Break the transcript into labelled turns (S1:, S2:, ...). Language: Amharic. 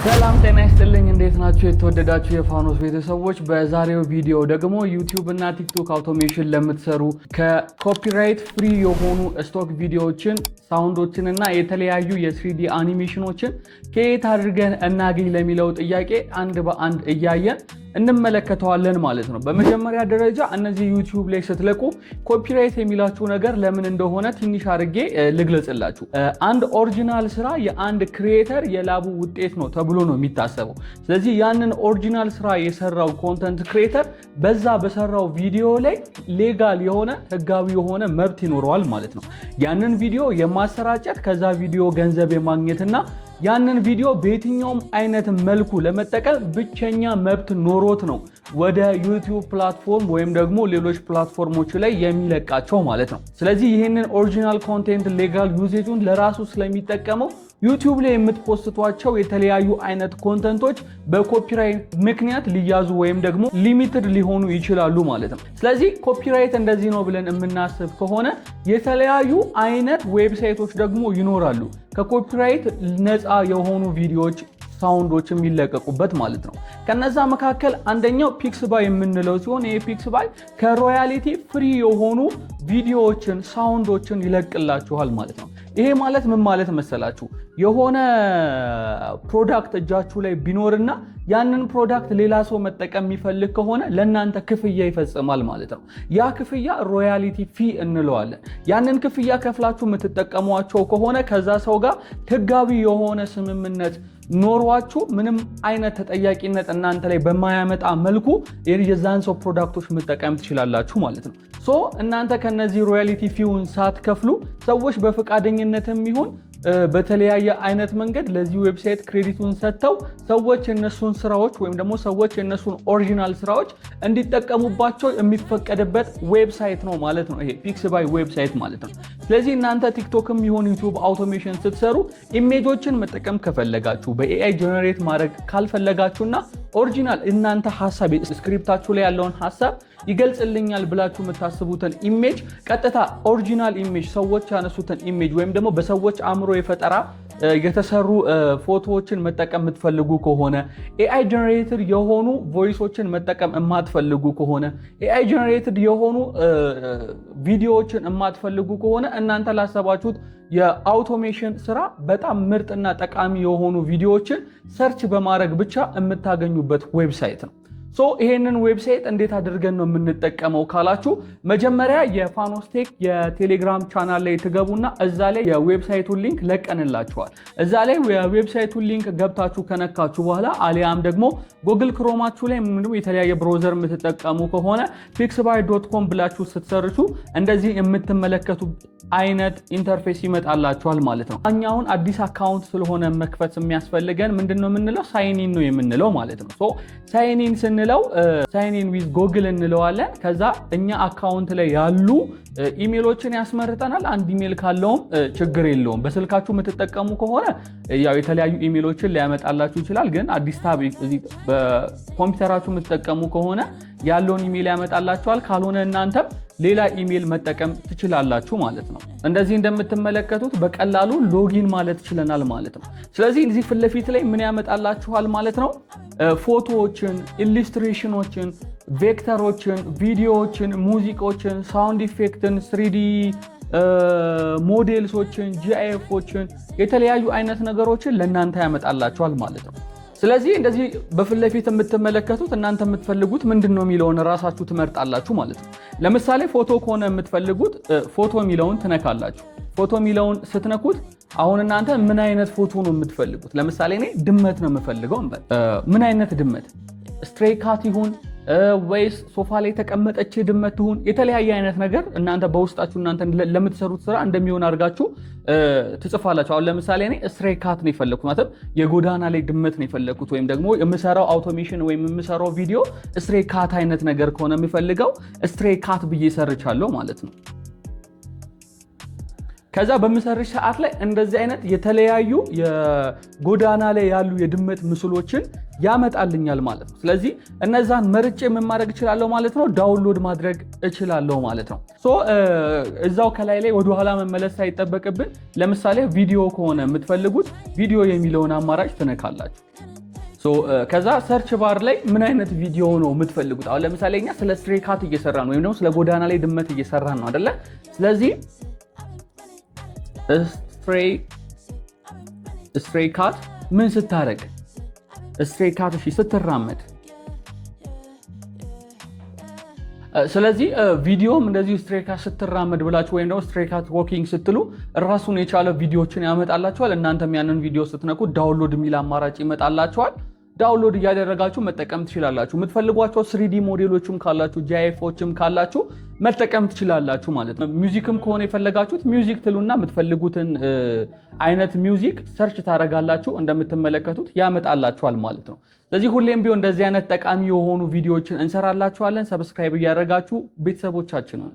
S1: ሰላም ጤና ይስጥልኝ እንዴት ናችሁ የተወደዳችሁ የፋኖስ ቤተሰቦች በዛሬው ቪዲዮ ደግሞ ዩቲዩብ እና ቲክቶክ አውቶሜሽን ለምትሰሩ ከኮፒራይት ፍሪ የሆኑ ስቶክ ቪዲዮዎችን ሳውንዶችን እና የተለያዩ የ3D አኒሜሽኖችን ከየት አድርገን እናገኝ ለሚለው ጥያቄ አንድ በአንድ እያየን እንመለከተዋለን ማለት ነው። በመጀመሪያ ደረጃ እነዚህ ዩቲዩብ ላይ ስትለቁ ኮፒራይት የሚላችሁ ነገር ለምን እንደሆነ ትንሽ አድርጌ ልግለጽላችሁ። አንድ ኦሪጂናል ስራ የአንድ ክሪኤተር የላቡ ውጤት ነው ተብሎ ነው የሚታሰበው። ስለዚህ ያንን ኦሪጂናል ስራ የሰራው ኮንተንት ክሪኤተር በዛ በሰራው ቪዲዮ ላይ ሌጋል የሆነ ህጋዊ የሆነ መብት ይኖረዋል ማለት ነው። ያንን ቪዲዮ የማሰራጨት ከዛ ቪዲዮ ገንዘብ የማግኘትና ያንን ቪዲዮ በየትኛውም አይነት መልኩ ለመጠቀም ብቸኛ መብት ኖሮት ነው ወደ ዩቲዩብ ፕላትፎርም ወይም ደግሞ ሌሎች ፕላትፎርሞች ላይ የሚለቃቸው ማለት ነው። ስለዚህ ይህንን ኦሪጂናል ኮንቴንት ሌጋል ዩዜጁን ለራሱ ስለሚጠቀመው ዩቲዩብ ላይ የምትፖስቷቸው የተለያዩ አይነት ኮንተንቶች በኮፒራይት ምክንያት ሊያዙ ወይም ደግሞ ሊሚትድ ሊሆኑ ይችላሉ ማለት ነው። ስለዚህ ኮፒራይት እንደዚህ ነው ብለን የምናስብ ከሆነ የተለያዩ አይነት ዌብሳይቶች ደግሞ ይኖራሉ ከኮፒራይት ነፃ የሆኑ ቪዲዮዎች ሳውንዶች የሚለቀቁበት ማለት ነው። ከነዛ መካከል አንደኛው ፒክስባይ የምንለው ሲሆን ይሄ ፒክስባይ ከሮያሊቲ ፍሪ የሆኑ ቪዲዮዎችን ሳውንዶችን ይለቅላችኋል ማለት ነው። ይሄ ማለት ምን ማለት መሰላችሁ? የሆነ ፕሮዳክት እጃችሁ ላይ ቢኖርና ያንን ፕሮዳክት ሌላ ሰው መጠቀም የሚፈልግ ከሆነ ለእናንተ ክፍያ ይፈጽማል ማለት ነው። ያ ክፍያ ሮያሊቲ ፊ እንለዋለን። ያንን ክፍያ ከፍላችሁ የምትጠቀሟቸው ከሆነ ከዛ ሰው ጋር ህጋዊ የሆነ ስምምነት ኖሯችሁ ምንም አይነት ተጠያቂነት እናንተ ላይ በማያመጣ መልኩ የዛን ሰው ፕሮዳክቶች መጠቀም ትችላላችሁ ማለት ነው። ሶ እናንተ ከነዚህ ሮያሊቲ ፊውን ሳትከፍሉ ሰዎች በፈቃደኝነትም ይሁን በተለያየ አይነት መንገድ ለዚህ ዌብሳይት ክሬዲቱን ሰጥተው ሰዎች የነሱን ስራዎች ወይም ደግሞ ሰዎች የነሱን ኦሪጂናል ስራዎች እንዲጠቀሙባቸው የሚፈቀድበት ዌብሳይት ነው ማለት ነው። ይሄ ፒክስባይ ዌብሳይት ማለት ነው። ስለዚህ እናንተ ቲክቶክም ይሁን ዩቲዩብ አውቶሜሽን ስትሰሩ ኢሜጆችን መጠቀም ከፈለጋችሁ በኤአይ ጀነሬት ማድረግ ካልፈለጋችሁና ኦሪጂናል እናንተ ሐሳብ ስክሪፕታችሁ ላይ ያለውን ሐሳብ ይገልጽልኛል ብላችሁ የምታስቡትን ኢሜጅ ቀጥታ ኦሪጂናል ኢሜጅ ሰዎች ያነሱትን ኢሜጅ ወይም ደግሞ በሰዎች አእምሮ የፈጠራ የተሰሩ ፎቶዎችን መጠቀም የምትፈልጉ ከሆነ ኤአይ ጀነሬትድ የሆኑ ቮይሶችን መጠቀም የማትፈልጉ ከሆነ ኤአይ ጀነሬትድ የሆኑ ቪዲዮዎችን የማትፈልጉ ከሆነ እናንተ ላሰባችሁት የአውቶሜሽን ስራ በጣም ምርጥና ጠቃሚ የሆኑ ቪዲዮዎችን ሰርች በማድረግ ብቻ የምታገኙበት ዌብሳይት ነው። ሶ ይሄንን ዌብሳይት እንዴት አድርገን ነው የምንጠቀመው ካላችሁ መጀመሪያ የፋኖስቴክ የቴሌግራም ቻናል ላይ ትገቡና እዛ ላይ የዌብሳይቱን ሊንክ ለቀንላችኋል። እዛ ላይ የዌብሳይቱን ሊንክ ገብታችሁ ከነካችሁ በኋላ አሊያም ደግሞ ጉግል ክሮማችሁ ላይ ምንም የተለያየ ብራውዘር የምትጠቀሙ ከሆነ pixby.com ብላችሁ ስትሰርቹ እንደዚህ የምትመለከቱ አይነት ኢንተርፌስ ይመጣላችኋል ማለት ነው። እኛውን አዲስ አካውንት ስለሆነ መክፈት የሚያስፈልገን ምንድነው የምንለው ሳይን ኢን ነው የምንለው ማለት ነው። ሶ ሳይን ኢን ስንለው ሳይን ኢን ዊዝ ጉግል እንለዋለን። ከዛ እኛ አካውንት ላይ ያሉ ኢሜሎችን ያስመርጠናል። አንድ ኢሜል ካለውም ችግር የለውም። በስልካችሁ የምትጠቀሙ ከሆነ ያው የተለያዩ ኢሜሎችን ሊያመጣላችሁ ይችላል። ግን አዲስ ታብ እዚህ በኮምፒውተራችሁ የምትጠቀሙ ከሆነ ያለውን ኢሜል ያመጣላችኋል። ካልሆነ እናንተም ሌላ ኢሜል መጠቀም ትችላላችሁ ማለት ነው። እንደዚህ እንደምትመለከቱት በቀላሉ ሎጊን ማለት ይችላል ማለት ነው። ስለዚህ እዚህ ፊት ለፊት ላይ ምን ያመጣላችኋል ማለት ነው? ፎቶዎችን፣ ኢሉስትሬሽኖችን፣ ቬክተሮችን፣ ቪዲዮዎችን፣ ሙዚቃዎችን፣ ሳውንድ ኢፌክትን፣ 3D ሞዴልሶችን፣ ጂአይኤፎችን የተለያዩ አይነት ነገሮችን ለእናንተ ያመጣላችኋል ማለት ነው። ስለዚህ እንደዚህ በፊት ለፊት የምትመለከቱት እናንተ የምትፈልጉት ምንድነው የሚለውን ራሳችሁ ትመርጣላችሁ ማለት ነው። ለምሳሌ ፎቶ ከሆነ የምትፈልጉት ፎቶ የሚለውን ትነካላችሁ። ፎቶ የሚለውን ስትነኩት አሁን እናንተ ምን አይነት ፎቶ ነው የምትፈልጉት? ለምሳሌ እኔ ድመት ነው የምፈልገው እንበል። ምን አይነት ድመት? ስትሬይ ካት ይሁን ወይስ ሶፋ ላይ ተቀመጠች ድመት ይሁን? የተለያየ አይነት ነገር እናንተ በውስጣችሁ እናንተ ለምትሰሩት ስራ እንደሚሆን አድርጋችሁ ትጽፋላችሁ። አሁን ለምሳሌ እኔ ስትሬይ ካት ነው የፈለኩት ማለት የጎዳና ላይ ድመት ነው የፈለኩት፣ ወይም ደግሞ የምሰራው አውቶሜሽን ወይም የምሰራው ቪዲዮ ስትሬይ ካት አይነት ነገር ከሆነ የሚፈልገው ስትሬይ ካት ብዬ ሰርቻለሁ ማለት ነው። ከዛ በምሰርሽ ሰዓት ላይ እንደዚህ አይነት የተለያዩ የጎዳና ላይ ያሉ የድመት ምስሎችን ያመጣልኛል ማለት ነው። ስለዚህ እነዛን መርጬ ምን ማድረግ እችላለሁ ማለት ነው፣ ዳውንሎድ ማድረግ እችላለሁ ማለት ነው። እዛው ከላይ ላይ ወደ ኋላ መመለስ ሳይጠበቅብን ለምሳሌ ቪዲዮ ከሆነ የምትፈልጉት ቪዲዮ የሚለውን አማራጭ ትነካላችሁ። ከዛ ሰርች ባር ላይ ምን አይነት ቪዲዮ ነው የምትፈልጉት? አሁን ለምሳሌ እኛ ስለ ስትሬይ ካት እየሰራን ወይም ደግሞ ስለ ጎዳና ላይ ድመት እየሰራን ነው አይደለ? ስለዚህ ስትሬይ ካት ምን ስታረግ ስትሬይ ካት ስትራመድ፣ ስለዚህ ቪዲዮም እንደዚህ ስትሬይ ካት ስትራመድ ብላችሁ ወይም ደግሞ ስትሬይ ካት ዎኪንግ ስትሉ ራሱን የቻለ ቪዲዮችን ያመጣላችኋል። እናንተም ያንን ቪዲዮ ስትነኩ ዳውንሎድ የሚል አማራጭ ይመጣላችኋል። ዳውንሎድ እያደረጋችሁ መጠቀም ትችላላችሁ። የምትፈልጓቸው 3D ሞዴሎችም ካላችሁ ጂአይኤፎችም ካላችሁ መጠቀም ትችላላችሁ ማለት ነው። ሚውዚክም ከሆነ የፈለጋችሁት ሚውዚክ ትሉና የምትፈልጉትን አይነት ሚውዚክ ሰርች ታደርጋላችሁ። እንደምትመለከቱት ያመጣላችኋል ማለት ነው። ስለዚህ ሁሌም ቢሆን እንደዚህ አይነት ጠቃሚ የሆኑ ቪዲዮዎችን እንሰራላችኋለን። ሰብስክራይብ እያደረጋችሁ ቤተሰቦቻችን ነው